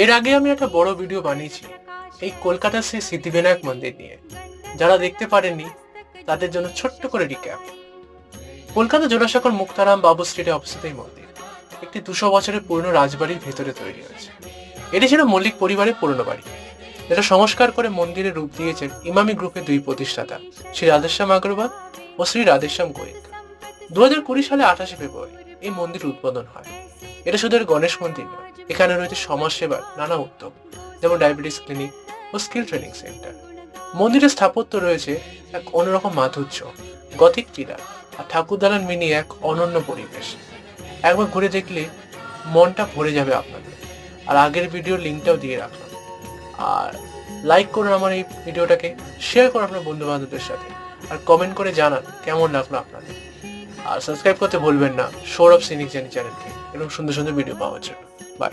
এর আগে আমি একটা বড় ভিডিও বানিয়েছি এই কলকাতার সেই সিদ্ধিবিনায়ক মন্দির নিয়ে। যারা দেখতে পারেননি তাদের জন্য ছোট্ট করে রিক্যাপ। কলকাতা জোড়াসাঁকোর মুক্তারাম বাবু স্ট্রিটে অবস্থিত এই মন্দির একটি 200 বছরের পুরনো রাজবাড়ির ভেতরে তৈরি হয়েছে। এটি ছিল মল্লিক পরিবারের পুরনো বাড়ি, যেটা সংস্কার করে মন্দিরের রূপ দিয়েছেন ইমামি গ্রুপের দুই প্রতিষ্ঠাতা শ্রী রাধেশ্যাম আগরওয়াল ও শ্রী রাধেশ্যাম গোয়েঙ্ক। 2020 সালে 28 ফেব্রুয়ারি এই মন্দির উদ্বোধন হয়। এটা শুধু এর গণেশ মন্দির নয়, এখানে রয়েছে সমাজসেবার নানা উদ্যোগ, যেমন ডায়াবেটিস ক্লিনিক ও স্কিল ট্রেনিং সেন্টার। মন্দিরের স্থাপত্য রয়েছে এক অন্যরকম মাধুর্য, গথিক পিলার আর ঠাকুর দালান মিলিয়ে এক অনন্য পরিবেশ। একবার ঘুরে দেখলে মনটা ভরে যাবে আপনাদের। আর আগের ভিডিওর লিঙ্কটাও দিয়ে রাখলাম। আর লাইক করুন আমার এই ভিডিওটাকে, শেয়ার করুন আপনার বন্ধু বান্ধবদের সাথে, আর কমেন্ট করে জানান কেমন লাগলো আপনাদের। আর সাবস্ক্রাইব করতে ভুলবেন না সৌরভ সিনিক জানি চ্যানেলকে, এরকম সুন্দর সুন্দর ভিডিও পাওয়ার জন্য। বাই।